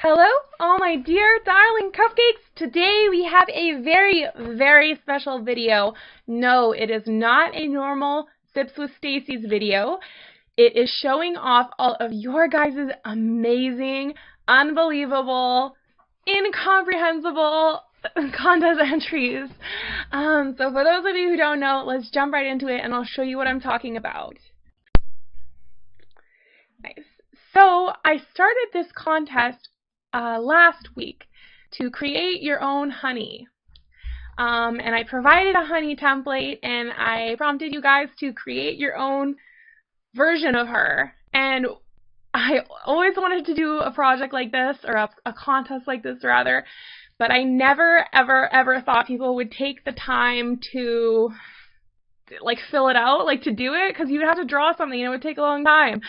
Hello, all my dear darling cupcakes. Today we have a very, very special video. No, it is not a normal Sips with Stacy's video. It is showing off all of your guys' amazing, unbelievable, incomprehensible contest entries. So for those of you who don't know, let's jump right into it and I'll show you what I'm talking about. Nice. So I started this contest last week to create your own honey. And I provided a honey template and I prompted you guys to create your own version of her. And I always wanted to do a project like this, or a contest like this rather, but I never ever thought people would take the time to like fill it out, like to do it, because you would have to draw something and it would take a long time.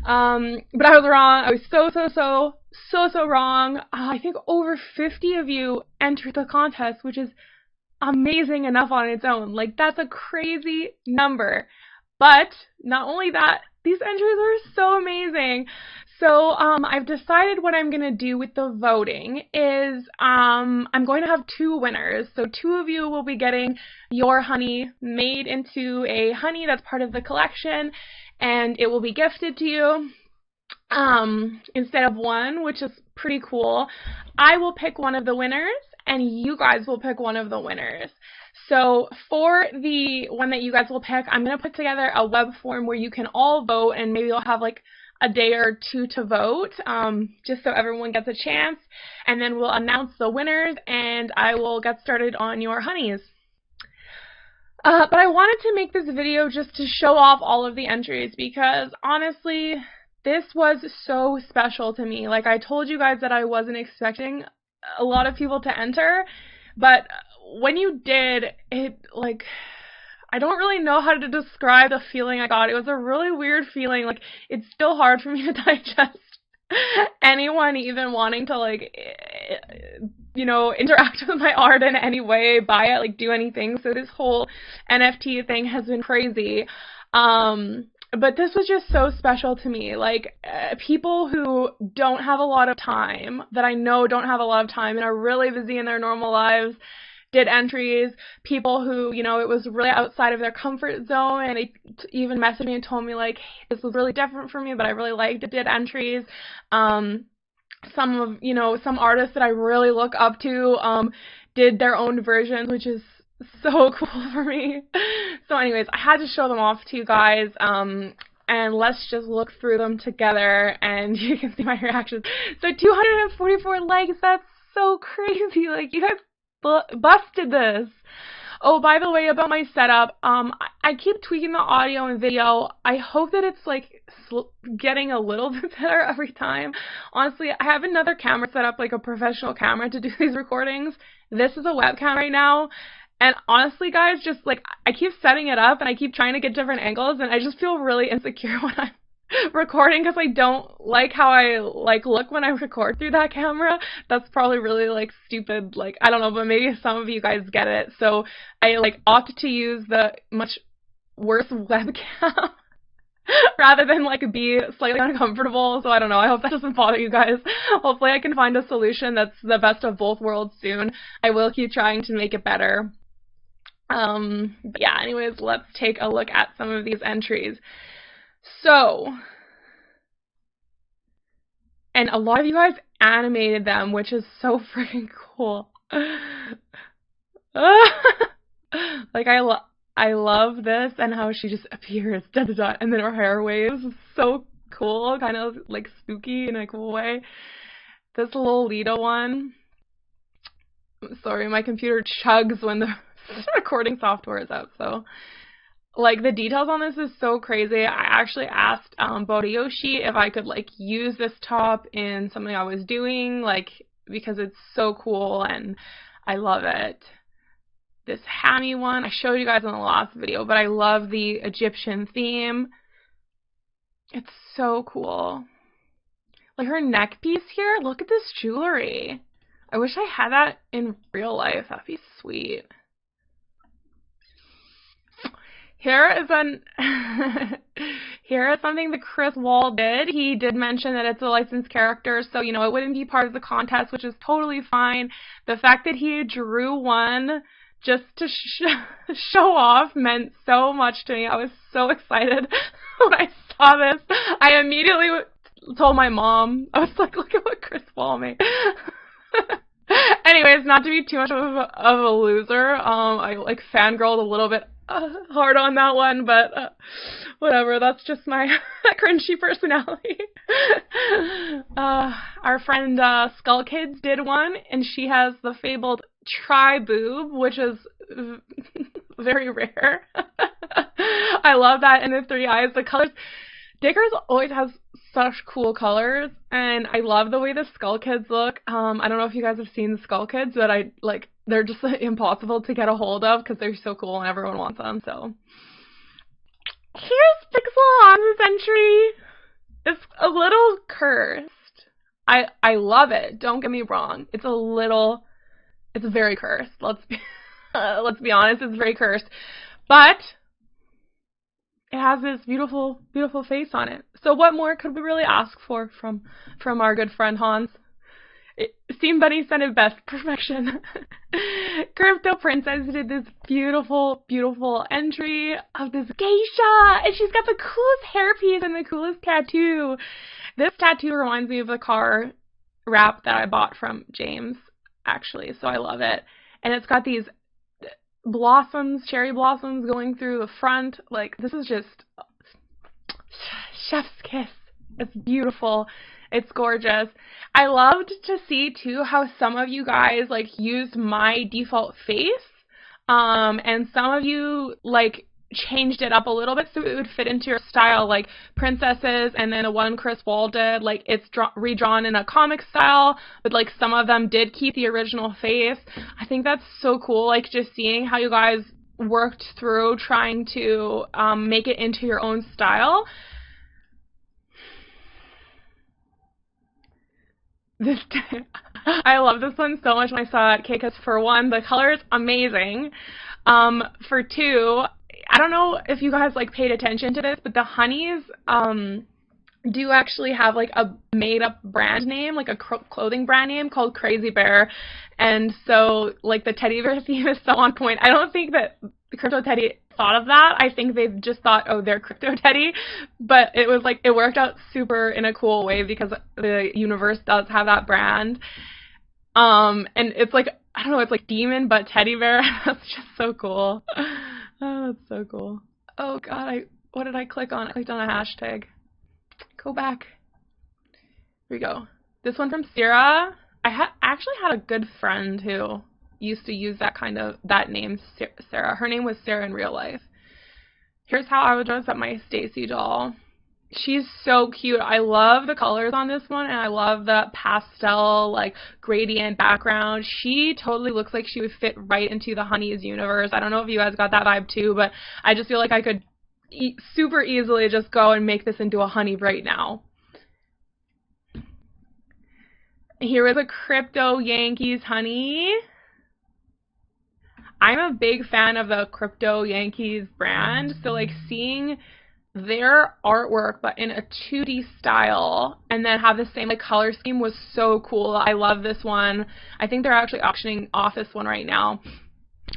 But I was wrong. I was so wrong. I think over 50 of you entered the contest, which is amazing enough on its own. Like, that's a crazy number. But not only that, these entries are so amazing. So I've decided what I'm going to do with the voting is I'm going to have two winners. So two of you will be getting your honey made into a honey that's part of the collection, and it will be gifted to you instead of one, which is pretty cool. I will pick one of the winners, and you guys will pick one of the winners. So for the one that you guys will pick, I'm going to put together a web form where you can all vote, and maybe I'll have like a day or two to vote, just so everyone gets a chance, and then we'll announce the winners, and I will get started on your honeys. But I wanted to make this video just to show off all of the entries, because honestly, this was so special to me. Like, I told you guys that I wasn't expecting a lot of people to enter, but when you did, it, like, I don't really know how to describe the feeling I got. It was a really weird feeling. Like, it's still hard for me to digest anyone even wanting to, like, you know, interact with my art in any way, buy it, like, do anything. So this whole NFT thing has been crazy. But this was just so special to me. Like, people who don't have a lot of time, that I know don't have a lot of time and are really busy in their normal lives, did entries. People who, you know, it was really outside of their comfort zone, and they even messaged me and told me, like, hey, this was really different for me, but I really liked it, did entries. Some of, you know, some artists that I really look up to did their own versions, which is so cool for me. So anyways, I had to show them off to you guys, and let's just look through them together and you can see my reactions. So 244 likes, that's so crazy. Like, you guys busted this. Oh, by the way, about my setup, I keep tweaking the audio and video. I hope that it's like getting a little bit better every time. Honestly, I have another camera set up, like a professional camera, to do these recordings. This is a webcam right now. And honestly, guys, just like, I keep setting it up and I keep trying to get different angles, and I just feel really insecure when I'm recording because I don't like how I like look when I record through that camera. That's probably really like stupid, like, I don't know, but maybe some of you guys get it. So I like opted to use the much worse webcam rather than like be slightly uncomfortable. So I don't know, I hope that doesn't bother you guys. Hopefully I can find a solution that's the best of both worlds soon. I will keep trying to make it better. But yeah, anyways, let's take a look at some of these entries. So, and a lot of you guys animated them, which is so freaking cool. Like, I love this, and how she just appears, da da da, and then her hair waves. So cool, kind of like spooky in a cool way. This Lolita one. Sorry, my computer chugs when the recording software is out, so like the details on this is so crazy. I actually asked Yoshi if I could like use this top in something I was doing, like, because it's so cool and I love it. This hammy one I showed you guys in the last video, but I love the Egyptian theme. It's so cool. Like, her neck piece here, look at this jewelry. I wish I had that in real life. That'd be sweet. Here is here is something that Chris Wall did. He did mention that it's a licensed character, so, you know, it wouldn't be part of the contest, which is totally fine. The fact that he drew one just to show off meant so much to me. I was so excited when I saw this. I immediately told my mom. I was like, look at what Chris Wall made. Anyways, not to be too much of a loser, I like fangirled a little bit hard on that one, but whatever, that's just my cringy personality. Our friend Skull Kids did one, and she has the fabled tri-boob, which is very rare. I love that, and the 3 eyes, the colors. Dickers always has such cool colors, and I love the way the Skull Kids look. I don't know if you guys have seen the Skull Kids, but they're just impossible to get a hold of because they're so cool and everyone wants them. So here's Pixel on this entry. It's a little cursed. I love it. Don't get me wrong. It's very cursed. Let's be honest. It's very cursed, but it has this beautiful, beautiful face on it. So what more could we really ask for from our good friend Hans? Steam Bunny said it best, perfection. Crypto Princess did this beautiful, beautiful entry of this geisha, and she's got the coolest hairpiece and the coolest tattoo. This tattoo reminds me of the car wrap that I bought from James, actually, so I love it. And it's got these blossoms, cherry blossoms going through the front. Like, this is just chef's kiss. It's beautiful. It's gorgeous. I loved to see too how some of you guys like used my default face, and some of you like changed it up a little bit so it would fit into your style, like Princesses, and then the one Chris Wall did, like it's redrawn in a comic style, but like some of them did keep the original face. I think that's so cool, like just seeing how you guys worked through trying to make it into your own style. I love this one so much when I saw it, because for one, the color is amazing. For two, I don't know if you guys like paid attention to this, but the honeys do actually have like a made-up brand name, like a clothing brand name called Crazy Bear, and so like the teddy bear theme is so on point. I don't think that the Crypto Teddy thought of that. I think they just thought, oh, they're Crypto Teddy, but it was like it worked out super in a cool way because the universe does have that brand, and it's like, I don't know, it's like demon but teddy bear. That's just so cool. Oh, that's so cool. Oh god, what did I click on? I clicked on a hashtag. Go back. Here we go. This one from Sarah. I actually had a good friend who used to use that name, Sarah. Her name was Sarah in real life. Here's how I would dress up my Stacy doll. She's so cute. I love the colors on this one, and I love the pastel, like, gradient background. She totally looks like she would fit right into the Honeys universe. I don't know if you guys got that vibe too, but I just feel like I could super easily just go and make this into a honey right now. Here is a Crypto Yankees honey. I'm a big fan of the Crypto Yankees brand, so like seeing their artwork but in a 2D style and then have the same like color scheme was so cool. I love this one. I think they're actually auctioning off this one right now.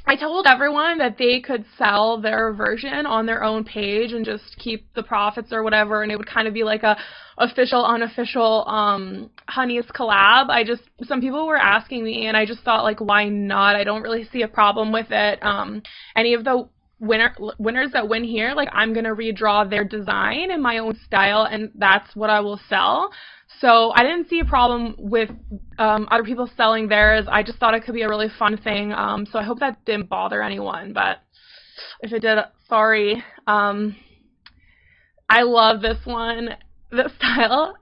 I told everyone that they could sell their version on their own page and just keep the profits or whatever, and it would kind of be like a official, unofficial Honeys collab. Some people were asking me, and I just thought, like, why not? I don't really see a problem with it. Any of the winners that win here, like, I'm going to redraw their design in my own style, and that's what I will sell. So I didn't see a problem with other people selling theirs. I just thought it could be a really fun thing. So I hope that didn't bother anyone, but if it did, sorry. I love this one. The style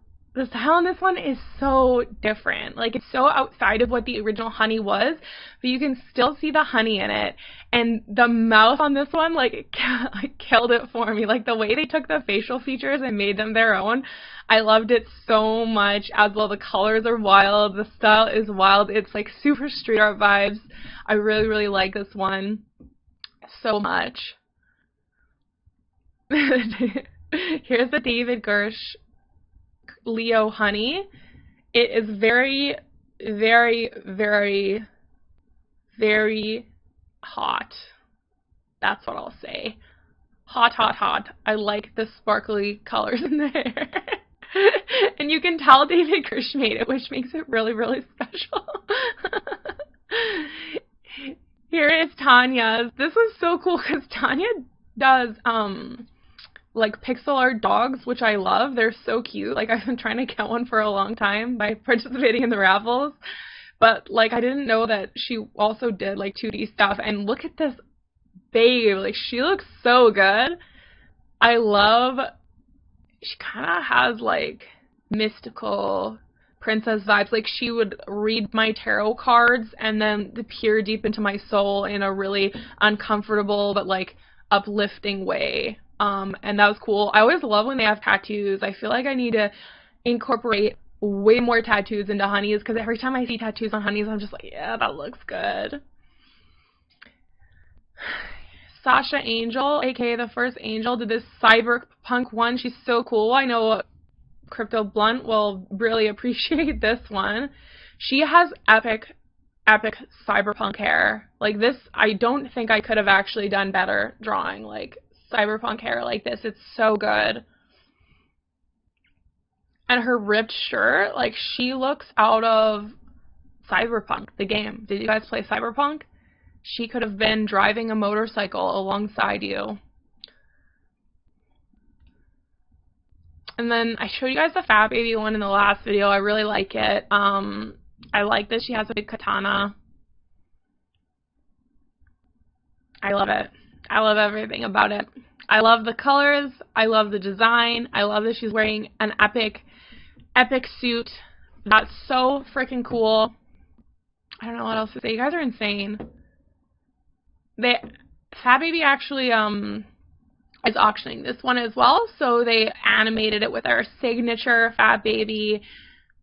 on this one is so different. Like, it's so outside of what the original honey was, but you can still see the honey in it. And the mouth on this one, like, it killed it for me. Like, the way they took the facial features and made them their own, I loved it so much. As well, the colors are wild. The style is wild. It's, like, super street art vibes. I really, really like this one so much. Here's the David Gersh Leo honey. It is very, very, very, very hot. That's what I'll say. Hot, hot, hot. I like the sparkly colors in there. And you can tell David Gersh made it, which makes it really, really special. Here is Tanya's. This was so cool because Tanya does like pixel art dogs, which I love. They're so cute. Like, I've been trying to get one for a long time by participating in the raffles. But like, I didn't know that she also did like 2D stuff. And look at this babe. Like, she looks so good. I love, she kind of has like mystical princess vibes. Like, she would read my tarot cards and then peer deep into my soul in a really uncomfortable but like uplifting way. And that was cool. I always love when they have tattoos. I feel like I need to incorporate way more tattoos into honeys, because every time I see tattoos on honeys, I'm just like, yeah, that looks good. Sasha Angel, aka the first Angel, did this cyberpunk one. She's so cool. I know Crypto Blunt will really appreciate this one. She has epic cyberpunk hair. Like, this, I don't think I could have actually done better drawing like cyberpunk hair like this. It's so good. And her ripped shirt, like, she looks out of Cyberpunk, the game. Did you guys play Cyberpunk? She could have been driving a motorcycle alongside you. And then I showed you guys the Fat Baby one in the last video. I really like it. I like that she has a big katana. I love it. I love everything about it. I love the colors. I love the design. I love that she's wearing an epic suit. That's so freaking cool. I don't know what else to say. You guys are insane. Fat Baby actually is auctioning this one as well, so they animated it with our signature Fat Baby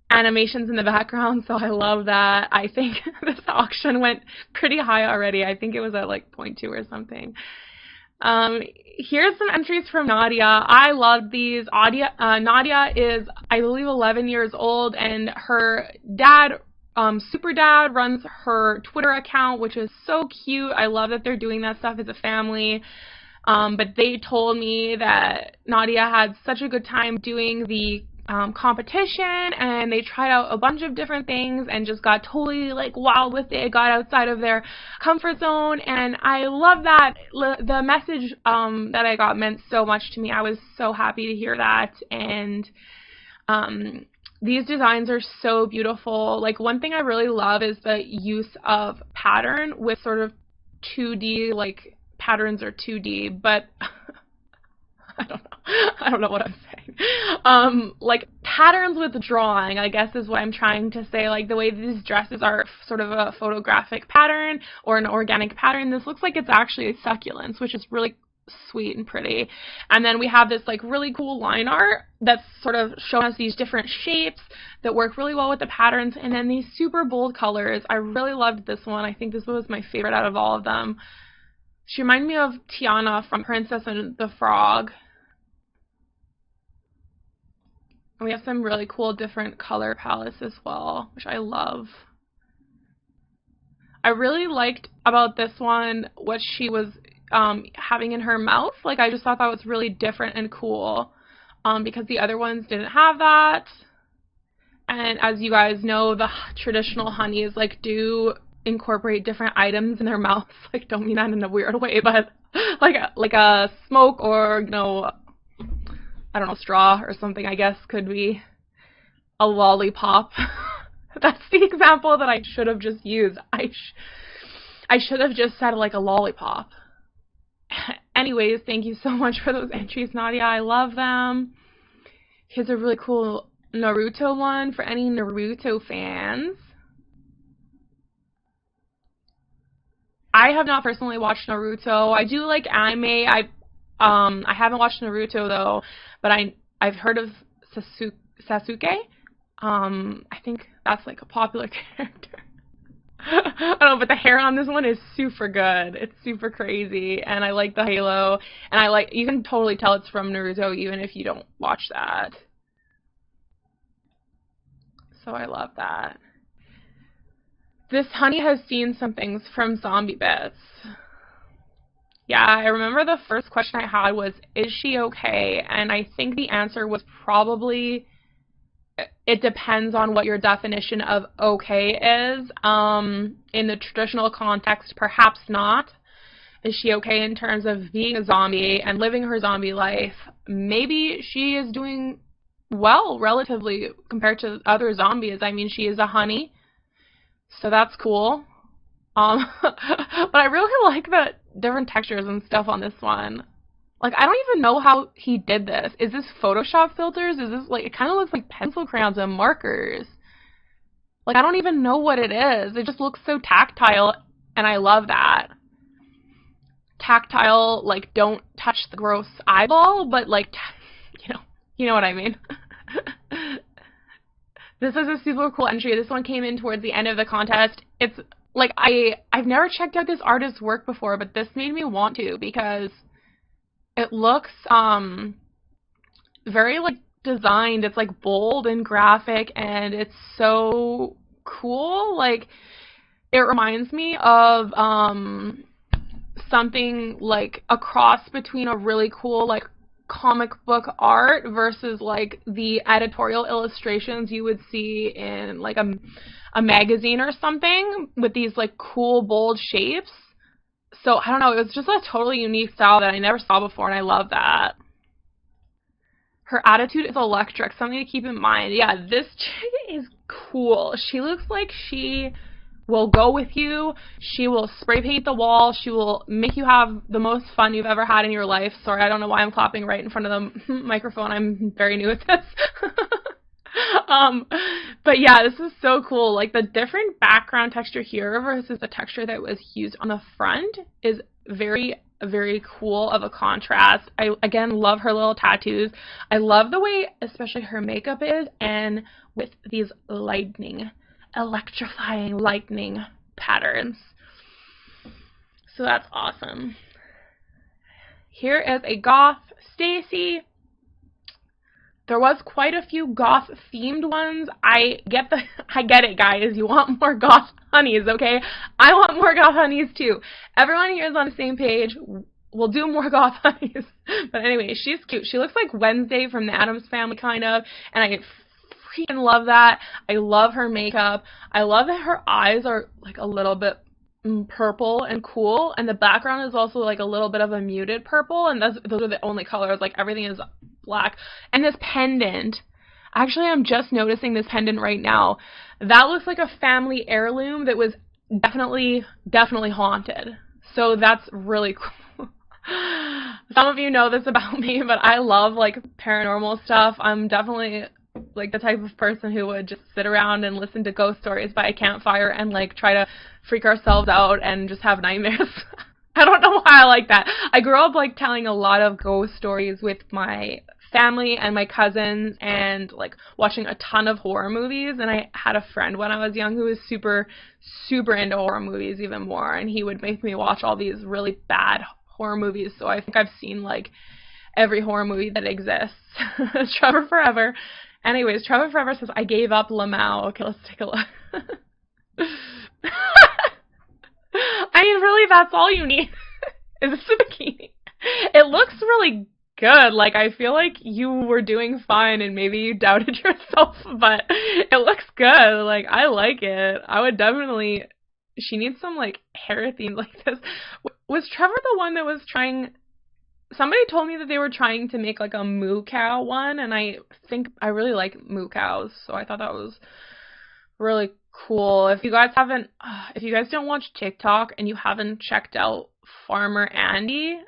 animations in the background, so I love that. I think this auction went pretty high already. I think it was at like 0.2 or something. Here's some entries from Nadia. I love these. Nadia is, I believe, 11 years old, and her dad, Super Dad, runs her Twitter account, which is so cute. I love that they're doing that stuff as a family. But they told me that Nadia had such a good time doing the competition, and they tried out a bunch of different things and just got totally like wild with it, got outside of their comfort zone, and I love that. The message that I got meant so much to me. I was so happy to hear that, and these designs are so beautiful. Like, one thing I really love is the use of pattern with sort of 2D, like, patterns are 2D, but I don't know what I'm saying. Like, patterns with drawing, I guess, is what I'm trying to say. Like, the way these dresses are sort of a photographic pattern or an organic pattern, this looks like it's actually a succulents, which is really sweet and pretty. And then we have this like really cool line art that's sort of showing us these different shapes that work really well with the patterns, and then these super bold colors. I really loved this one. I think this was my favorite out of all of them. She reminded me of Tiana from Princess and the Frog. And we have some really cool different color palettes as well, which I love. I really liked about this one what she was having in her mouth. Like, I just thought that was really different and cool, because the other ones didn't have that. And as you guys know, the traditional honeys like do incorporate different items in their mouths. Like, don't mean that in a weird way, but like a smoke, or, you know, I don't know, straw or something, I guess, could be a lollipop. That's the example that I should have just used. I should have just said like a lollipop. Anyways, thank you so much for those entries, Nadia. I love them. Here's a really cool Naruto one for any Naruto fans. I have not personally watched Naruto. I do like anime. I haven't watched Naruto though, but I've heard of Sasuke. I think that's like a popular character. I don't know, but the hair on this one is super good. It's super crazy, and I like the halo, and you can totally tell it's from Naruto even if you don't watch that. So I love that. This honey has seen some things from Zombie Bits. Yeah, I remember the first question I had was, is she okay? And I think the answer was probably, it depends on what your definition of okay is. In the traditional context, perhaps not. Is she okay in terms of being a zombie and living her zombie life? Maybe she is doing well, relatively, compared to other zombies. I mean, she is a honey, so that's cool. But I really like the different textures and stuff on this one. Like, I don't even know how he did this. Is this Photoshop filters? Is this, like, it kind of looks like pencil crayons and markers. Like, I don't even know what it is. It just looks so tactile, and I love that. Tactile, like, don't touch the gross eyeball, but, like, you know what I mean. This is a super cool entry. This one came in towards the end of the contest. It's, like, I've never checked out this artist's work before, but this made me want to, because it looks very, like, designed. It's, like, bold and graphic, and it's so cool. Like, it reminds me of something like a cross between a really cool, like, comic book art versus, like, the editorial illustrations you would see in, like, a magazine or something, with these, like, cool, bold shapes. So, I don't know, it was just a totally unique style that I never saw before, and I love that. Her attitude is electric, something to keep in mind. Yeah, this chick is cool. She looks like she will go with you. She will spray paint the wall. She will make you have the most fun you've ever had in your life. Sorry, I don't know why I'm clapping right in front of the microphone. I'm very new at this. But yeah, this is so cool. Like, the different background texture here versus the texture that was used on the front is very, very cool of a contrast. I, again, love her little tattoos. I love the way, especially her makeup is, and with these electrifying lightning patterns. So that's awesome. Here is a goth Stacy. There was quite a few goth themed ones. I get it, guys. You want more goth honeys, okay? I want more goth honeys too. Everyone here is on the same page. We'll do more goth honeys. But anyway, she's cute. She looks like Wednesday from the Addams Family, kind of, and I freaking love that. I love her makeup. I love that her eyes are, like, a little bit purple and cool, and the background is also, like, a little bit of a muted purple, and those are the only colors. Like, everything is black. And this pendant, actually, I'm just noticing this pendant right now. That looks like a family heirloom that was definitely haunted. So that's really cool. Some of you know this about me, but I love, like, paranormal stuff. I'm definitely, like, the type of person who would just sit around and listen to ghost stories by a campfire and, like, try to freak ourselves out and just have nightmares. I don't know why I like that. I grew up, like, telling a lot of ghost stories with my family and my cousins, and, like, watching a ton of horror movies. And I had a friend when I was young who was super, super into horror movies even more, and he would make me watch all these really bad horror movies. So I think I've seen, like, every horror movie that exists. Trevor Forever. Anyways, Trevor Forever says, I gave up Lamau. Okay, let's take a look. I mean, really, that's all you need is a bikini. It looks really good. Like, I feel like you were doing fine and maybe you doubted yourself, but it looks good. Like, I like it. I would definitely... She needs some, like, hair theme like this. Was Trevor the one that was trying... Somebody told me that they were trying to make, like, a moo cow one, and I think I really like moo cows, so I thought that was really cool. If you guys don't watch TikTok and you haven't checked out Farmer Andy,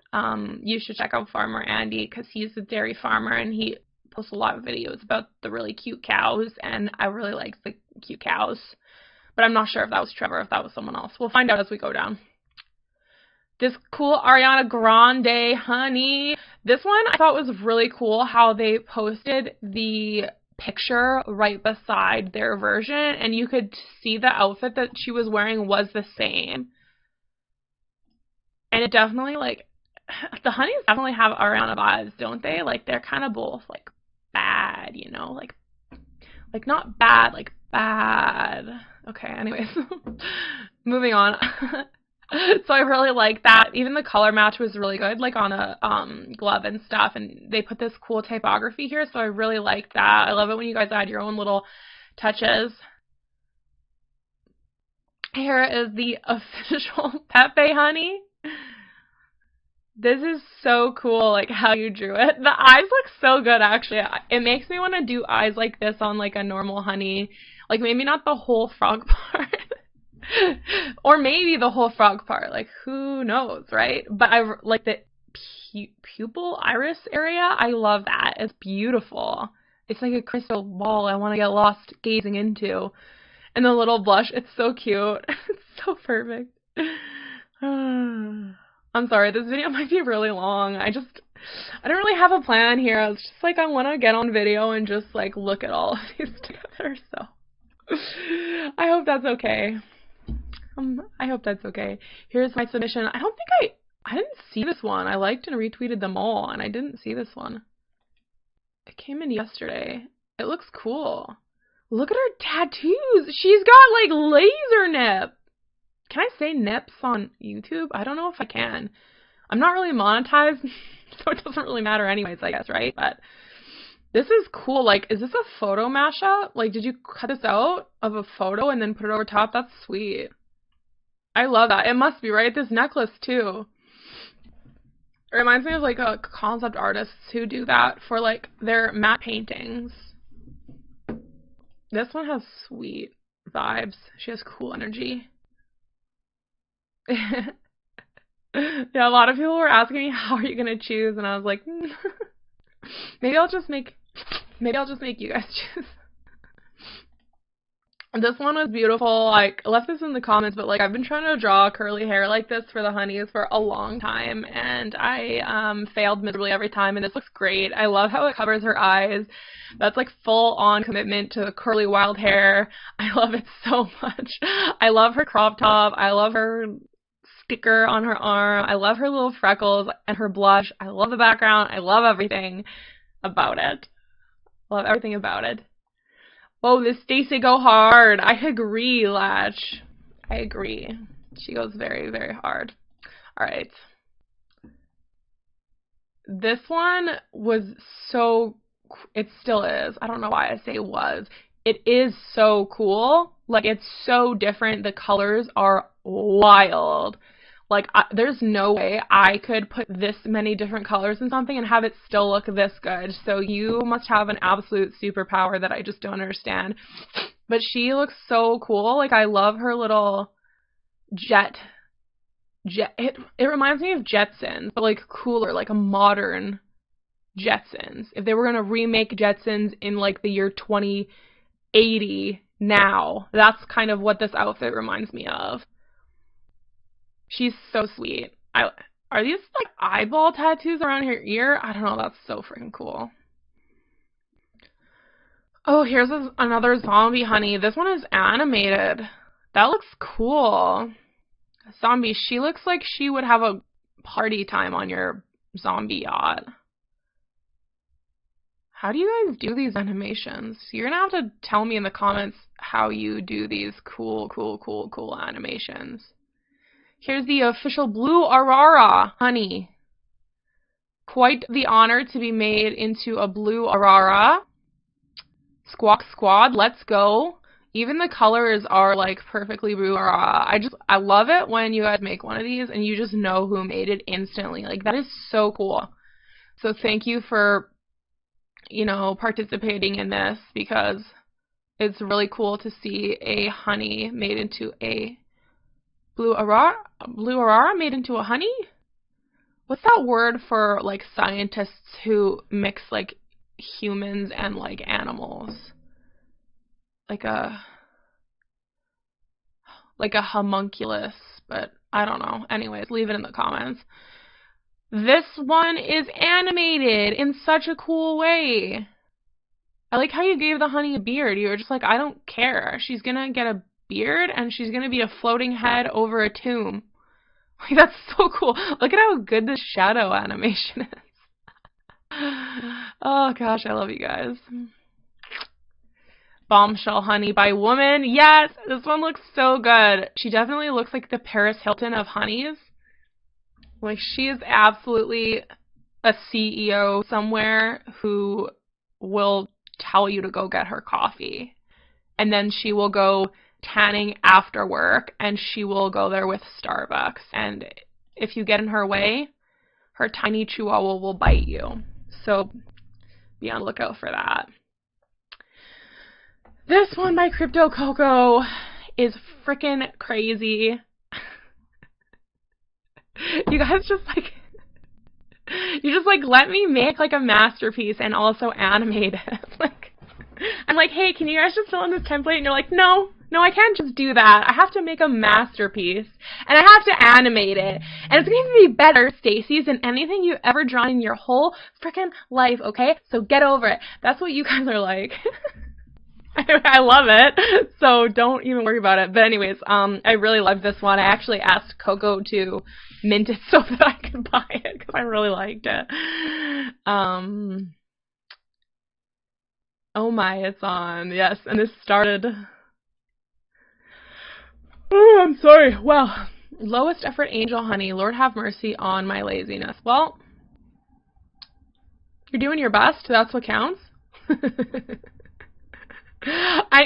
you should check out Farmer Andy, because he's a dairy farmer and he posts a lot of videos about the really cute cows, and I really like the cute cows. But I'm not sure if that was Trevor or if that was someone else. We'll find out as we go down. This cool Ariana Grande honey. This one I thought was really cool how they posted the picture right beside their version, and you could see the outfit that she was wearing was the same. And it definitely, like, the honeys definitely have Ariana vibes, don't they? Like, they're kind of both, like, bad, you know? Like not bad, like bad. Okay, anyways. Moving on. So I really like that. Even the color match was really good, like on a glove and stuff, and they put this cool typography here, so I really like that. I love it when you guys add your own little touches. Here is the official Pepe honey. This is so cool, like, how you drew it. The eyes look so good, actually. It makes me want to do eyes like this on, like, a normal honey. Like, maybe not the whole frog part. Or maybe the whole frog part. Like, who knows, right? But I like the pupil iris area. I love that. It's beautiful. It's like a crystal ball I want to get lost gazing into. And the little blush, it's so cute. It's so perfect. I'm sorry, this video might be really long. I don't really have a plan here. I was just like, I want to get on video and just, like, look at all of these together, so I hope that's okay. I hope that's okay. Here's my submission. I don't think I didn't see this one. I liked and retweeted them all, and I didn't see this one. It came in yesterday. It looks cool. Look at her tattoos. She's got, like, laser nip. Can I say nips on YouTube? I don't know if I can. I'm not really monetized, so it doesn't really matter anyways, I guess, right? But this is cool. Like, is this a photo mashup? Like, did you cut this out of a photo and then put it over top? That's sweet. I love that. It must be, right? This necklace, too. It reminds me of, like, concept artists who do that for, like, their matte paintings. This one has sweet vibes. She has cool energy. Yeah, a lot of people were asking me, how are you gonna choose? And I was like, maybe I'll just make you guys choose. This one was beautiful. Like, I left this in the comments, but, like, I've been trying to draw curly hair like this for the honeys for a long time, and I failed miserably every time, and this looks great. I love how it covers her eyes. That's, like, full-on commitment to the curly wild hair. I love it so much. I love her crop top. I love her sticker on her arm. I love her little freckles and her blush. I love the background. I love everything about it. Love everything about it. Oh, this Stacy go hard. I agree, Latch. I agree. She goes very, very hard. Alright. This one was so... It still is. I don't know why I say was. It is so cool. Like, it's so different. The colors are wild. Like, there's no way I could put this many different colors in something and have it still look this good. So you must have an absolute superpower that I just don't understand. But she looks so cool. Like, I love her little jet. It reminds me of Jetsons, but, like, cooler, like a modern Jetsons. If they were going to remake Jetsons in, like, the year 2080 now, that's kind of what this outfit reminds me of. She's so sweet. Are these, like, eyeball tattoos around her ear? I don't know. That's so freaking cool. Oh, here's another zombie honey. This one is animated. That looks cool. Zombie. She looks like she would have a party time on your zombie yacht. How do you guys do these animations? You're gonna have to tell me in the comments how you do these cool animations. Here's the official blue Aurora honey. Quite the honor to be made into a blue Aurora. Squawk Squad, let's go. Even the colors are, like, perfectly blue Aurora. I love it when you guys make one of these and you just know who made it instantly. Like, that is so cool. So thank you for, you know, participating in this, because it's really cool to see a honey made into a blue Aurora made into a honey? What's that word for, like, scientists who mix, like, humans and, like, animals? Like a homunculus, but I don't know. Anyways, leave it in the comments. This one is animated in such a cool way. I like how you gave the honey a beard. You were just like, I don't care. She's gonna get a beard and she's gonna be a floating head over a tomb. Like, that's so cool. Look at how good this shadow animation is. Oh gosh, I love you guys. Bombshell Honey by Woman. Yes, this one looks so good. She definitely looks like the Paris Hilton of honeys. Like, she is absolutely a CEO somewhere who will tell you to go get her coffee. And then she will go tanning after work, and she will go there with Starbucks. And if you get in her way, her tiny chihuahua will bite you. So be on the lookout for that. This one by Crypto Coco is freaking crazy. You guys just like, you just like let me make like a masterpiece and also animate it. Like, I'm like, hey, can you guys just fill in this template? And you're like, no, I can't just do that. I have to make a masterpiece and I have to animate it. And it's going to be better, Stacy, than anything you've ever drawn in your whole freaking life, okay? So get over it. That's what you guys are like. I love it, so don't even worry about it. But anyways, I really love this one. I actually asked Coco to mint it so that I could buy it because I really liked it. Oh my, it's on. Yes, and this started. Oh, I'm sorry. Well, lowest effort angel honey. Lord have mercy on my laziness. Well, you're doing your best. That's what counts.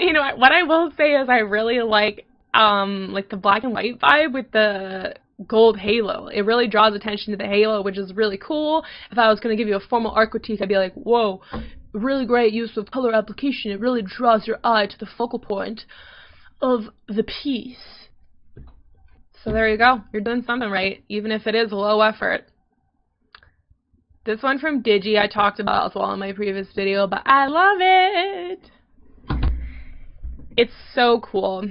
You know what I will say is I really like the black and white vibe with the gold halo. It really draws attention to the halo, which is really cool. If I was going to give you a formal art critique, I'd be like, whoa, really great use of color application. It really draws your eye to the focal point of the piece. So there you go. You're doing something right, even if it is low effort. This one from Digi I talked about as well in my previous video, but I love it. It's so cool.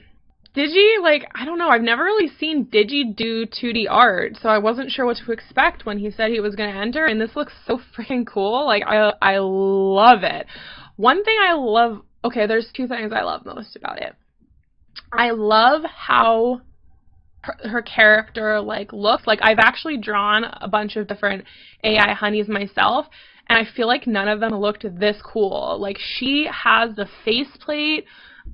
Digi, like, I don't know, I've never really seen Digi do 2D art, so I wasn't sure what to expect when he said he was going to enter, and this looks so freaking cool. Like, I love it. One thing I love, okay, there's two things I love most about it. I love how her character, like, looks. Like, I've actually drawn a bunch of different AI honeys myself, and I feel like none of them looked this cool. Like, she has the faceplate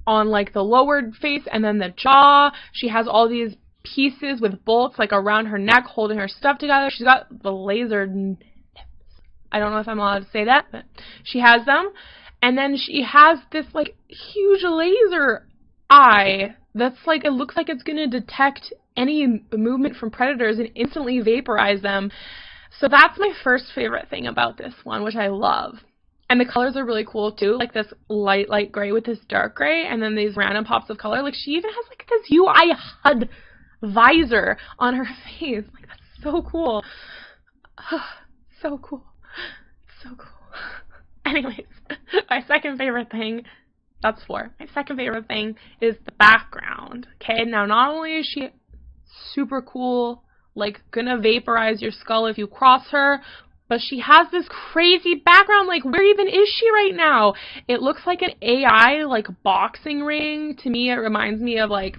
on like the lowered face and then the jaw. She has all these pieces with bolts like around her neck holding her stuff together. She's got the lasered nips. I don't know if I'm allowed to say that, but she has them. And then she has this like huge laser eye that's like, it looks like it's going to detect any movement from predators and instantly vaporize them. So that's my first favorite thing about this one, which I love. And the colors are really cool too, like this light gray with this dark gray, and then these random pops of color. Like, she even has like this UI HUD visor on her face. Like, that's so cool. So cool. So cool. Anyways, my second favorite thing, that's 4. My second favorite thing is the background. Okay, now not only is she super cool, like gonna vaporize your skull if you cross her, but she has this crazy background. Like, where even is she right now? It looks like an AI, like, boxing ring. To me, it reminds me of, like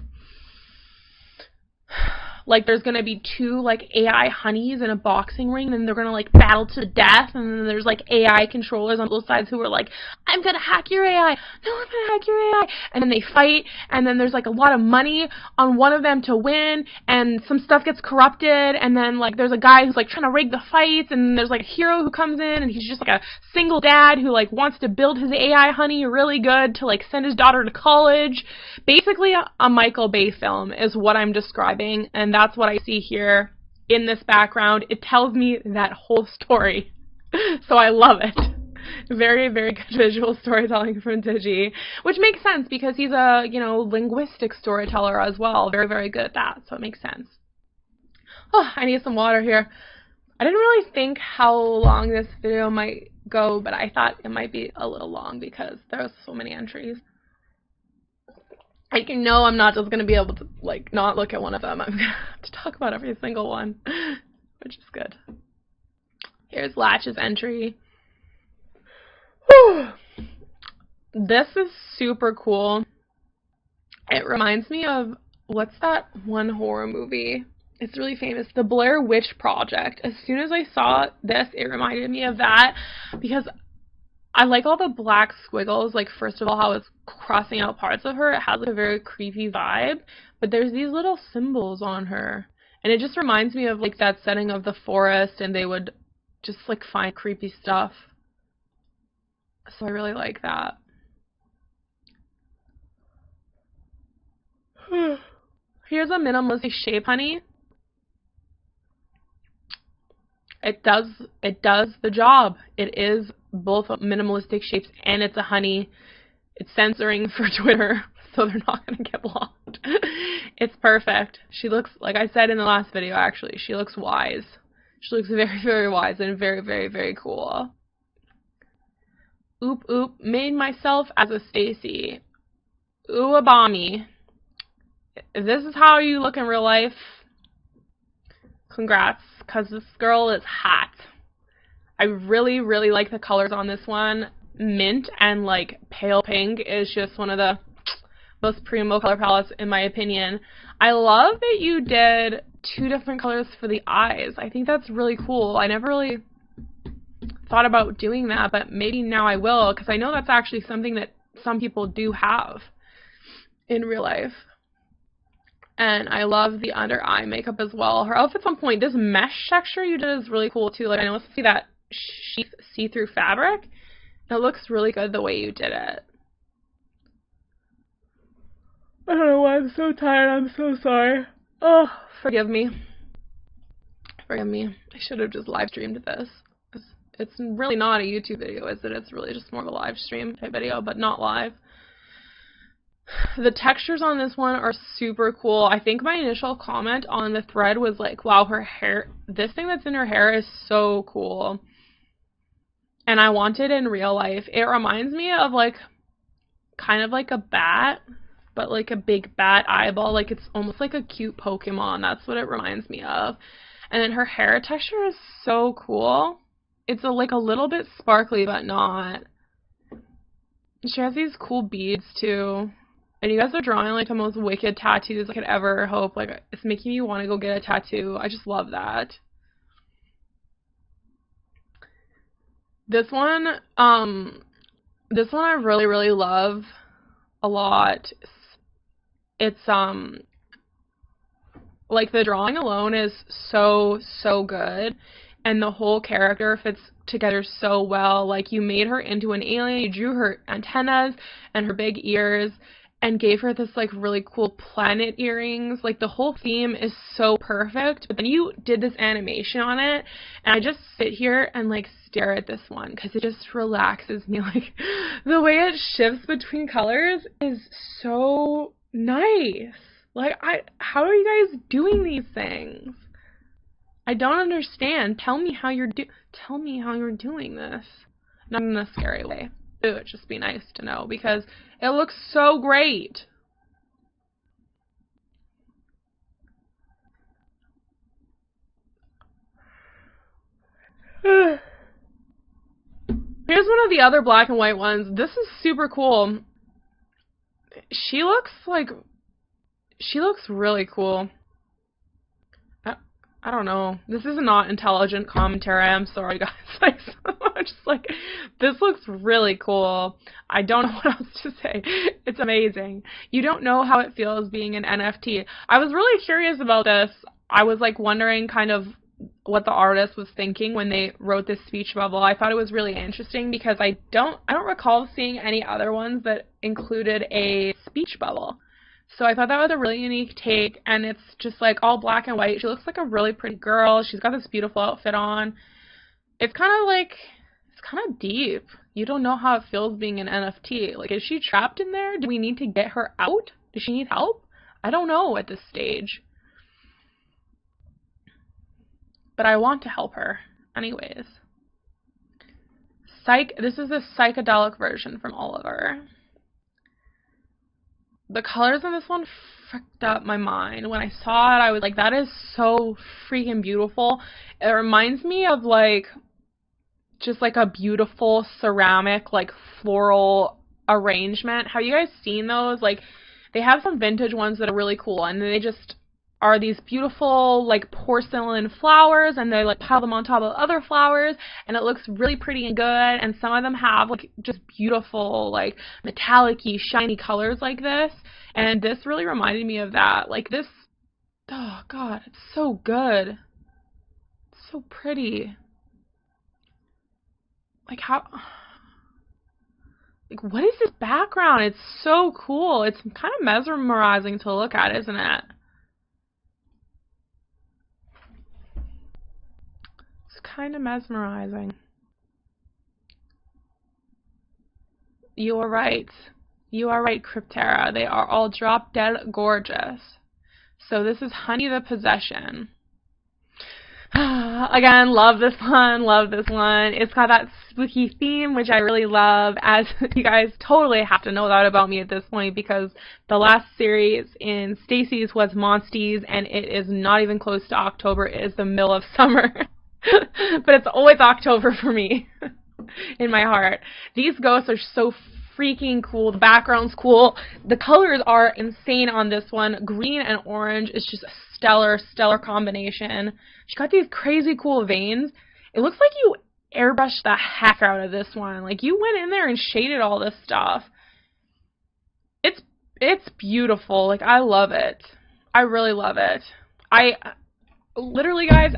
there's gonna be 2, like, AI honeys in a boxing ring, and they're gonna, like, battle to the death, and then there's, like, AI controllers on both sides who are like, I'm gonna hack your AI! No, I'm gonna hack your AI! And then they fight, and then there's, like, a lot of money on one of them to win, and some stuff gets corrupted, and then, like, there's a guy who's, like, trying to rig the fights, and there's, like, a hero who comes in, and he's just, like, a single dad who, like, wants to build his AI honey really good to, like, send his daughter to college. Basically, a Michael Bay film is what I'm describing, and that's what I see here in this background. It tells me that whole story. So I love it. Very, very good visual storytelling from Digi, which makes sense because he's a, you know, linguistic storyteller as well. Very, very good at that, so it makes sense. Oh, I need some water here. I didn't really think how long this video might go, but I thought it might be a little long because there's so many entries. I know I'm not just going to be able to, like, not look at one of them. I'm going to have to talk about every single one, which is good. Here's Latch's entry. Whew. This is super cool. It reminds me of, what's that one horror movie? It's really famous, the Blair Witch Project. As soon as I saw this, it reminded me of that, because I like all the black squiggles. Like, first of all, how it's crossing out parts of her. It has like a very creepy vibe, but there's these little symbols on her, and it just reminds me of like that setting of the forest, and they would just like find creepy stuff. So I really like that. Here's a minimalistic shape honey. It does the job. It is both minimalistic shapes and it's a honey. It's censoring for Twitter, so they're not going to get blocked. It's perfect. She looks, like I said in the last video actually, she looks wise. She looks very, very wise and very, very, very cool. Oop, oop, made myself as a Stacy. Uwabami. If this is how you look in real life, congrats, because this girl is hot. I really, really like the colors on this one. Mint and like pale pink is just one of the most primo color palettes in my opinion. I love that you did 2 different colors for the eyes. I think that's really cool. I never really thought about doing that, but maybe now I will, because I know that's actually something that some people do have in real life. And I love the under eye makeup as well. Her outfit's on point. This mesh texture you did is really cool too. Like, I know it's see that see-through fabric. It looks really good the way you did it. I don't know why I'm so tired. I'm so sorry. Oh, forgive me. Forgive me. I should have just live streamed this. It's really not a YouTube video, is it? It's really just more of a live stream type video, but not live. The textures on this one are super cool. I think my initial comment on the thread was like, wow, her hair, this thing that's in her hair is so cool. And I want it in real life. It reminds me of like, kind of like a bat, but like a big bat eyeball. Like, it's almost like a cute Pokemon. That's what it reminds me of. And then her hair texture is so cool. It's like a little bit sparkly, but not. She has these cool beads too. And you guys are drawing like the most wicked tattoos I could ever hope. Like, it's making me want to go get a tattoo. I just love that. This one I really, really love a lot. It's like the drawing alone is so, so good. And the whole character fits together so well. Like, you made her into an alien. You drew her antennas and her big ears and gave her this like really cool planet earrings. Like, the whole theme is so perfect. But then you did this animation on it, and I just sit here and like stare at this one because it just relaxes me. Like, the way it shifts between colors is so nice. Like, how are you guys doing these things? I don't understand. Tell me how you're doing this. Not in a scary way. It would just be nice to know because it looks so great. Here's one of the other black and white ones. This is super cool. She looks really cool. I don't know. This is not intelligent commentary. I'm sorry, guys. I'm just like, this looks really cool. I don't know what else to say. It's amazing. You don't know how it feels being an NFT. I was really curious about this. I was like wondering kind of what the artist was thinking when they wrote this speech bubble. I thought it was really interesting because I don't recall seeing any other ones that included a speech bubble. So I thought that was a really unique take, and it's just like all black and white. She looks like a really pretty girl. She's got this beautiful outfit on. It's kind of deep. You don't know how it feels being an NFT. Like, is she trapped in there? Do we need to get her out? Does she need help? I don't know at this stage. But I want to help her. Anyways. This is a psychedelic version from Oliver. The colors in this one fricked up my mind. When I saw it, I was like, that is so freaking beautiful. It reminds me of like, just like a beautiful ceramic, like floral arrangement. Have you guys seen those? Like, they have some vintage ones that are really cool, and they just are these beautiful, like, porcelain flowers, and they, like, pile them on top of other flowers, and it looks really pretty and good, and some of them have, like, just beautiful, like, metallic-y, shiny colors like this, and this really reminded me of that. Like, this, oh, God, it's so good. It's so pretty. Like, how, like, what is this background? It's so cool. It's kind of mesmerizing to look at, isn't it? Kind of mesmerizing. You are right. You are right, Cryptera. They are all drop dead gorgeous. So this is Honey the Possession. Again, love this one, love this one. It's got that spooky theme, which I really love, as you guys totally have to know that about me at this point, because the last series in Stacy's was Monsties, and it is not even close to October. It is the middle of summer. But it's always October for me in my heart. These ghosts are so freaking cool. The background's cool. The colors are insane on this one. Green and orange is just a stellar combination. She got these crazy cool veins. It looks like you airbrushed the heck out of this one. Like, you went in there and shaded all this stuff. It's beautiful. Like, I love it. I really love it. Literally, guys,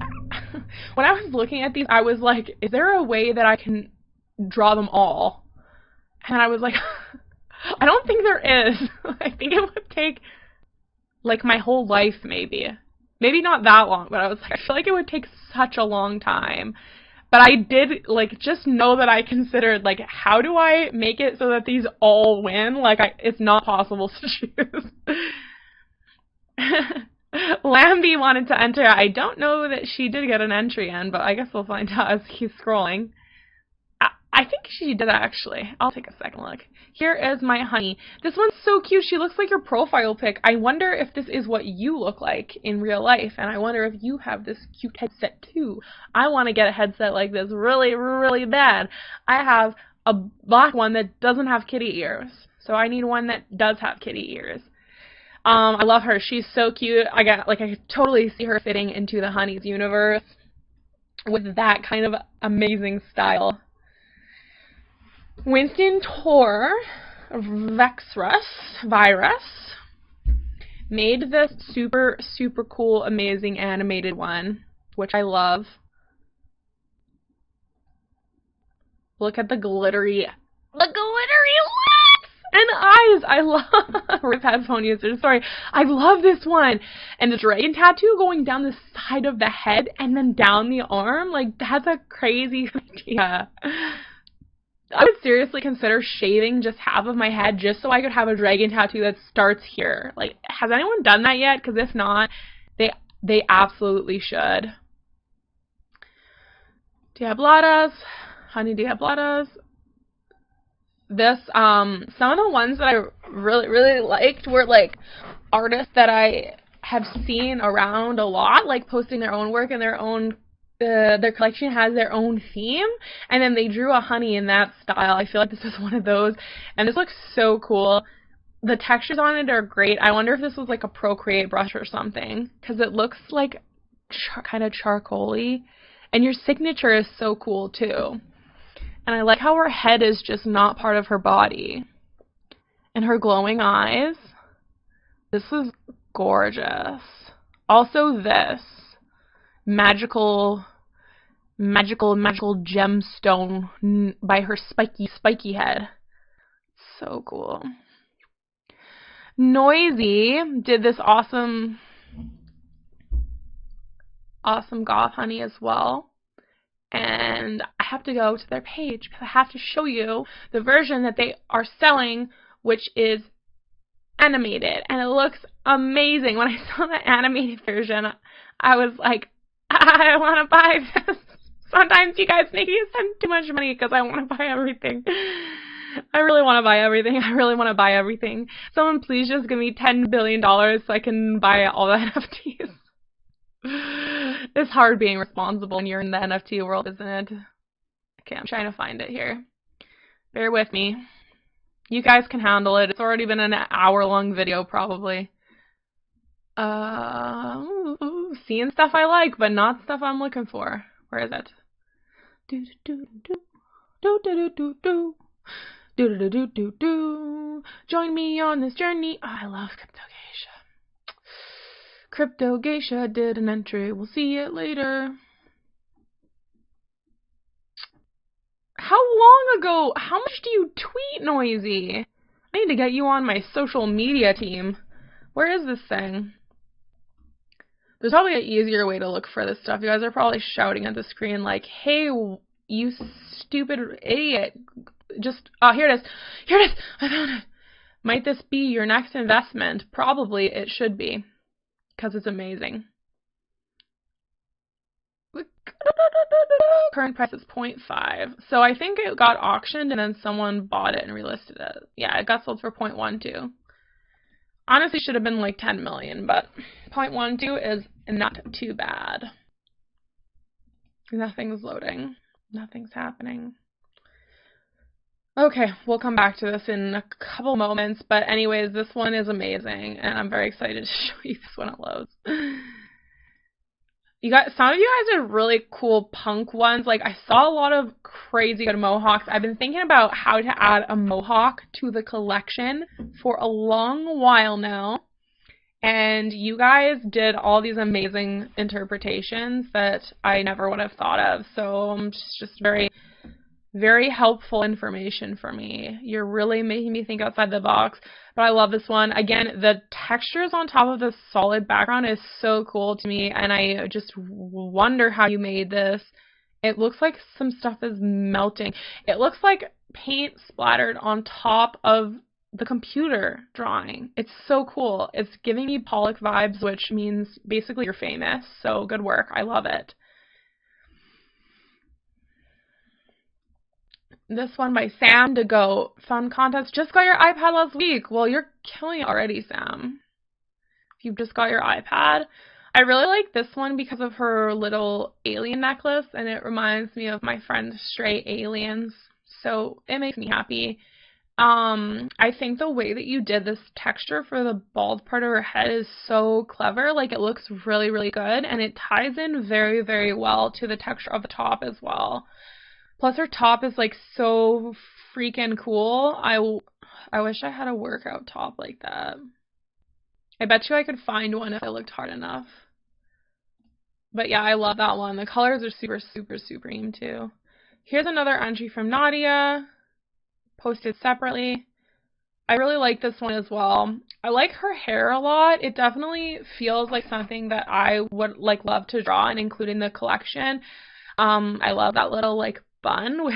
when I was looking at these, I was like, is there a way that I can draw them all? And I was like, I don't think there is. I think it would take, like, my whole life, maybe. Maybe not that long, but I was like, I feel like it would take such a long time. But I did, like, just know that I considered, like, how do I make it so that these all win? Like, it's not possible to choose. Lambie wanted to enter. I don't know that she did get an entry in, but I guess we'll find out as he's scrolling. I think she did, actually. I'll take a second look. Here is my honey. This one's so cute. She looks like your profile pic. I wonder if this is what you look like in real life, and I wonder if you have this cute headset too. I want to get a headset like this really, really bad. I have a black one that doesn't have kitty ears, so I need one that does have kitty ears. I love her. She's so cute. I could totally see her fitting into the Honey's universe with that kind of amazing style. Winston Tor Virus made this super cool, amazing animated one, which I love. Look at the glittery lips and eyes. I love Rip headphone users. Sorry. I love this one. And the dragon tattoo going down the side of the head and then down the arm. Like, that's a crazy idea. I would seriously consider shaving just half of my head just so I could have a dragon tattoo that starts here. Like, has anyone done that yet? Because if not, they absolutely should. Diabladas, Honey Diabladas. This, some of the ones that I really liked were, like, artists that I have seen around a lot, like, posting their own work and their own their collection has their own theme, and then they drew a honey in that style. I feel like this was one of those, and this looks so cool. The textures on it are great. I wonder if this was like a Procreate brush or something, because it looks like kind of charcoal-y, and your signature is so cool too. And I like how her head is just not part of her body, and her glowing eyes. This is gorgeous. Also this magical gemstone by her spiky head. So cool. Noisy did this awesome goth honey as well. And I have to go to their page because I have to show you the version that they are selling, which is animated. And it looks amazing. When I saw the animated version, I was like, I want to buy this. Sometimes you guys make me spend too much money because I want to buy everything. I really want to buy everything. I really want to buy everything. Someone please just give me $10 billion so I can buy all the NFTs. It's hard being responsible when you're in the NFT world, isn't it? Okay, I'm trying to find it here. Bear with me. You guys can handle it. It's already been an hour-long video, probably. Seeing stuff I like, but not stuff I'm looking for. Where is it? Do do do do do do do do do do do do. Join me on this journey. Oh, I love Crypto Geisha. Crypto Geisha did an entry. We'll see it later. How long ago? How much do you tweet, Noisy? I need to get you on my social media team. Where is this thing? There's probably an easier way to look for this stuff. You guys are probably shouting at the screen like, hey, you stupid idiot. Just, oh, here it is. Here it is. I found it. Might this be your next investment? Probably it should be, because it's amazing. Current price is 0.5. So I think it got auctioned and then someone bought it and relisted it. Yeah, it got sold for 0.12. Honestly, should have been like 10 million, but 0.12 is not too bad. Nothing's loading. Nothing's happening. Okay, we'll come back to this in a couple moments, but anyways, this one is amazing, and I'm very excited to show you this when it loads. Some of you guys are really cool punk ones. Like, I saw a lot of crazy good mohawks. I've been thinking about how to add a mohawk to the collection for a long while now. And you guys did all these amazing interpretations that I never would have thought of. So just very, very helpful information for me. You're really making me think outside the box. But I love this one. Again, the textures on top of this solid background is so cool to me, and I just wonder how you made this. It looks like some stuff is melting. It looks like paint splattered on top of the computer drawing. It's so cool. It's giving me Pollock vibes, which means basically you're famous. So good work. I love it. This one by Sam to go. Fun contest. Just got your iPad last week. Well, you're killing it already, Sam. If you've just got your iPad. I really like this one because of her little alien necklace, and it reminds me of my friend Stray Aliens. So it makes me happy. I think the way that you did this texture for the bald part of her head is so clever. Like, it looks really, really good, and it ties in very, very well to the texture of the top as well. Plus, her top is, like, so freaking cool. I wish I had a workout top like that. I bet you I could find one if I looked hard enough. But yeah, I love that one. The colors are super, super supreme, too. Here's another entry from Nadia, posted separately. I really like this one as well. I like her hair a lot. It definitely feels like something that I would, like, love to draw and include in the collection. I love that little, like, bun with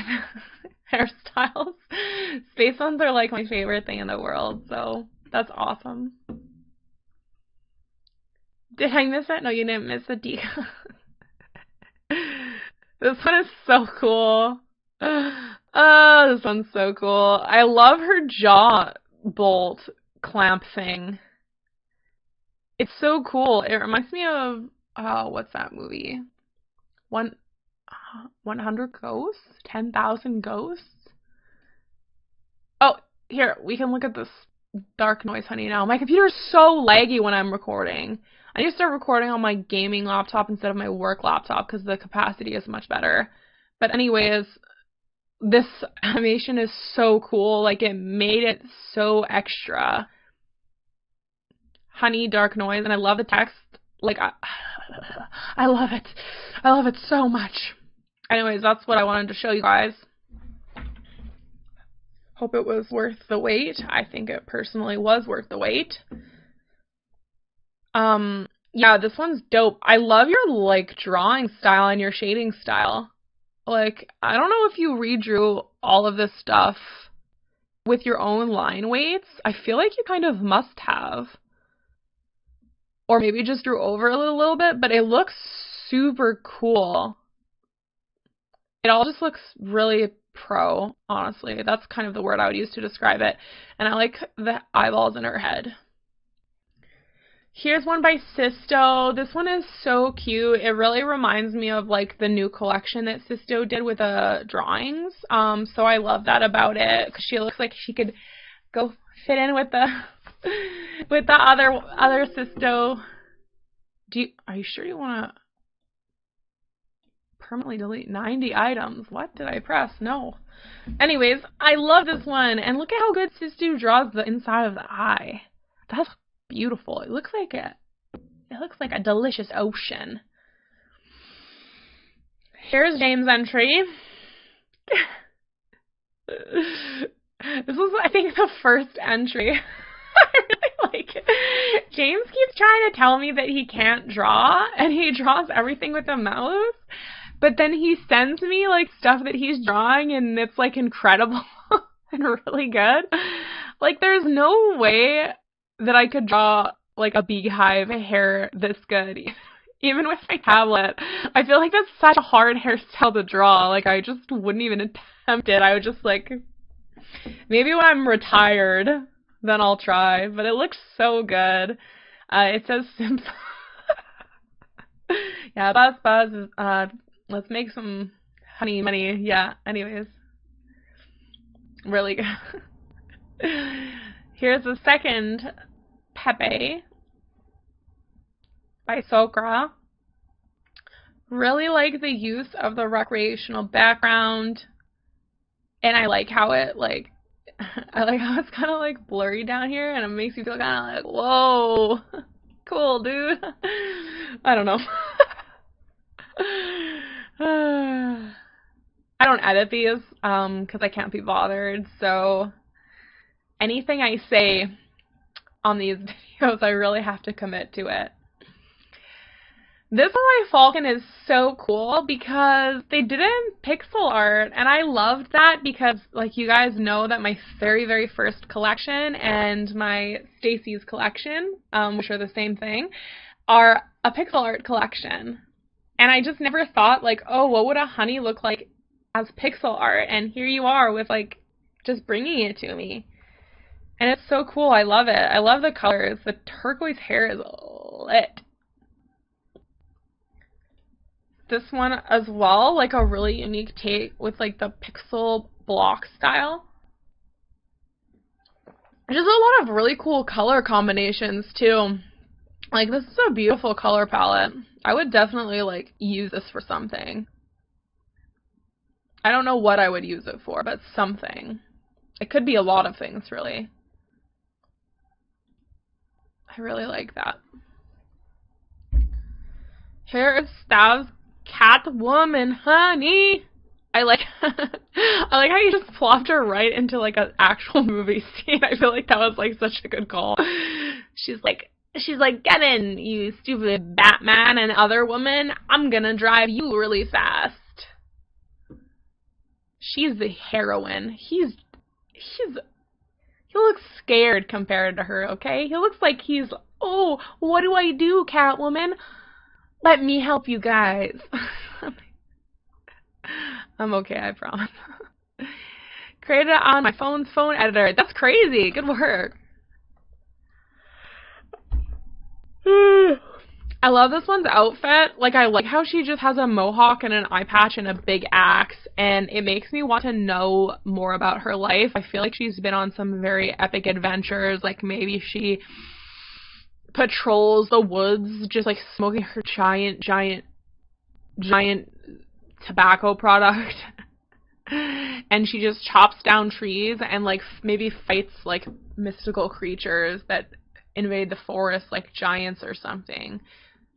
hairstyles. Space buns are like my favorite thing in the world, so that's awesome. Did I miss it? No, you didn't miss the decal. This one is so cool. Oh, this one's so cool. I love her jaw bolt clamp thing. It's so cool. It reminds me of, what's that movie? 100 Ghosts? 10,000 Ghosts? Oh, here, we can look at this dark noise, honey, now. My computer is so laggy when I'm recording. I need to start recording on my gaming laptop instead of my work laptop because the capacity is much better. But anyways, this animation is so cool. Like, it made it so extra. Honey, dark noise, and I love the text. Like, I love it. I love it so much. Anyways, that's what I wanted to show you guys. Hope it was worth the wait. I think it personally was worth the wait. Yeah, this one's dope. I love your, like, drawing style and your shading style. Like, I don't know if you redrew all of this stuff with your own line weights. I feel like you kind of must have. Or maybe just drew over it a little bit, but it looks super cool. It all just looks really pro, honestly. That's kind of the word I would use to describe it. And I like the eyeballs in her head. Here's one by Sisto. This one is so cute. It really reminds me of, like, the new collection that Sisto did with the drawings. So I love that about it, because she looks like she could go fit in with the with the other sisto. Are you sure you want to permanently delete 90 items? What did I press? No. Anyways, I love this one, and look at how good Sistu draws the inside of the eye. That's beautiful. It looks like a delicious ocean. Here's James' entry. This was, I think, the first entry. I really like it. James keeps trying to tell me that he can't draw, and he draws everything with a mouse, but then he sends me, like, stuff that he's drawing, and it's, like, incredible and really good. Like, there's no way that I could draw, like, a beehive hair this good, even with my tablet. I feel like that's such a hard hairstyle to draw. Like, I just wouldn't even attempt it. I would just, like, maybe when I'm retired, then I'll try. But it looks so good. It says Sims. Yeah, buzz. Let's make some honey money. Yeah, anyways. Really good. Here's the second Pepe by Sokra. Really like the use of the recreational background, and I like how it, like, I like how it's kind of, like, blurry down here, and it makes you feel kind of like, whoa, cool, dude. I don't know. I don't edit these, because I can't be bothered, so anything I say on these videos, I really have to commit to it. This one by Falcon is so cool because they did it in pixel art, and I loved that because, like, you guys know that my very, very first collection and my Stacy's collection, which are the same thing, are a pixel art collection. And I just never thought, like, oh, what would a honey look like as pixel art? And here you are with, like, just bringing it to me. And it's so cool. I love it. I love the colors. The turquoise hair is lit. This one as well, like a really unique take with, like, the pixel block style. There's a lot of really cool color combinations too. Like, this is a beautiful color palette. I would definitely, like, use this for something. I don't know what I would use it for, but something. It could be a lot of things, really. I really like that. Here is Stav's Catwoman, honey. I like how you just plopped her right into, like, an actual movie scene. I feel like that was, like, such a good call. She's like, get in, you stupid Batman and other woman. I'm gonna drive you really fast. She's the heroine. He looks scared compared to her, okay? He looks like he's, oh, what do I do, Catwoman? Let me help you guys. I'm okay, I promise. Created it on my phone's phone editor. That's crazy. Good work. I love this one's outfit. Like, I like how she just has a mohawk and an eye patch and a big axe, and it makes me want to know more about her life. I feel like she's been on some very epic adventures. Like, maybe she patrols the woods just, like, smoking her giant tobacco product. And she just chops down trees and, like, maybe fights, like, mystical creatures that invade the forest, like giants or something.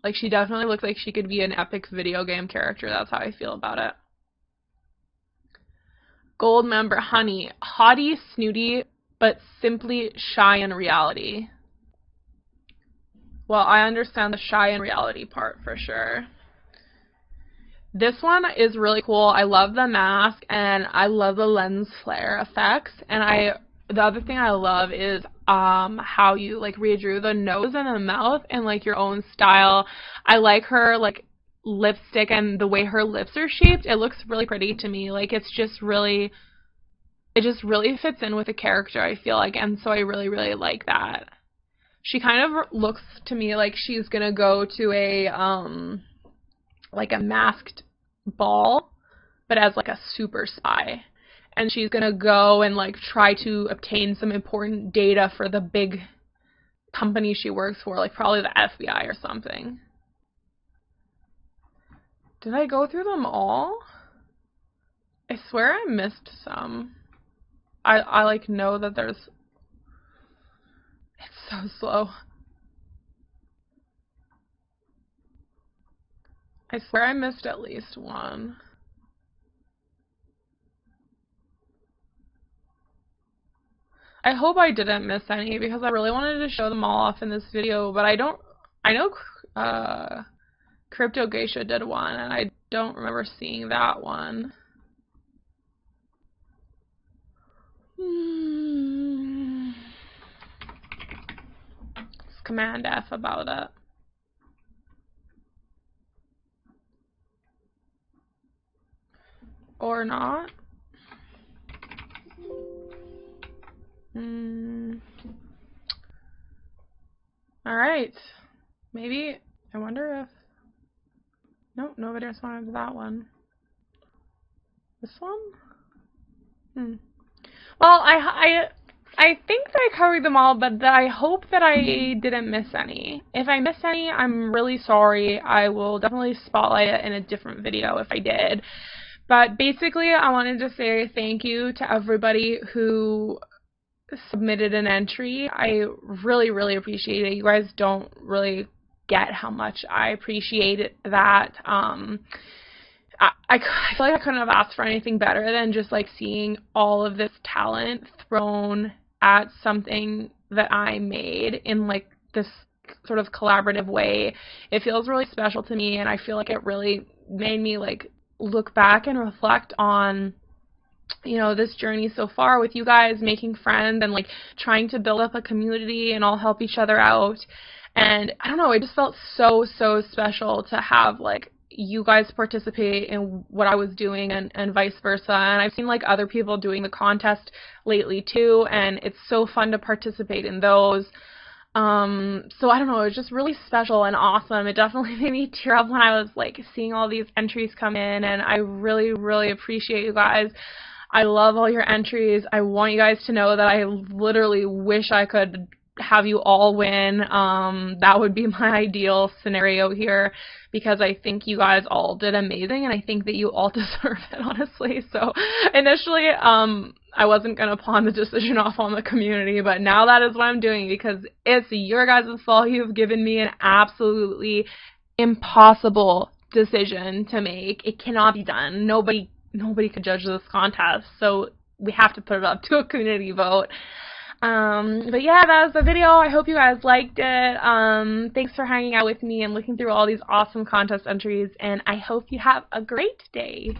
Like, she definitely looks like she could be an epic video game character. That's how I feel about it. Gold member Honey. Haughty, snooty, but simply shy in reality. Well, I understand the shy in reality part for sure. This one is really cool. I love the mask, and I love the lens flare effects. And the other thing I love is how you, like, redrew the nose and the mouth in, like, your own style. I like her, like, lipstick and the way her lips are shaped. It looks really pretty to me. Like, it just really fits in with the character, I feel like, and so I really, really like that. She kind of looks to me like she's gonna go to a like a masked ball, but as, like, a super spy. and she's gonna go and like try to obtain some important data for the big company she works for, like probably the FBI or something. Did I go through them all? I swear I missed some. I like know that there's... It's so slow. I swear I missed at least one. I hope I didn't miss any because I really wanted to show them all off in this video, but I know Crypto Geisha did one, and I don't remember seeing that one. It's Command F about it. Or not. Alright. Maybe, I wonder if... Nope, nobody responded to that one. This one? Well, I think that I covered them all, but I hope that I didn't miss any. If I missed any, I'm really sorry. I will definitely spotlight it in a different video if I did. But basically, I wanted to say thank you to everybody who submitted an entry. I really, really appreciate it. You guys don't really get how much I appreciate that. I feel like I couldn't have asked for anything better than just like seeing all of this talent thrown at something that I made in like this sort of collaborative way. It feels really special to me, and I feel like it really made me like look back and reflect on, you know, this journey so far with you guys, making friends and like trying to build up a community and all help each other out. And I don't know, it just felt so special to have like you guys participate in what I was doing and vice versa. And I've seen like other people doing the contest lately too, and it's so fun to participate in those. So I don't know, it was just really special and awesome. It definitely made me tear up when I was like seeing all these entries come in, and I really, really appreciate you guys. I love all your entries. I want you guys to know that I literally wish I could have you all win. That would be my ideal scenario here, because I think you guys all did amazing, and I think that you all deserve it, honestly. So initially, I wasn't going to pawn the decision off on the community, but now that is what I'm doing, because it's your guys' fault. You've given me an absolutely impossible decision to make. It cannot be done. Nobody could judge this contest, so we have to put it up to a community vote. But yeah, that was the video. I hope you guys liked it. Thanks for hanging out with me and looking through all these awesome contest entries, and I hope you have a great day.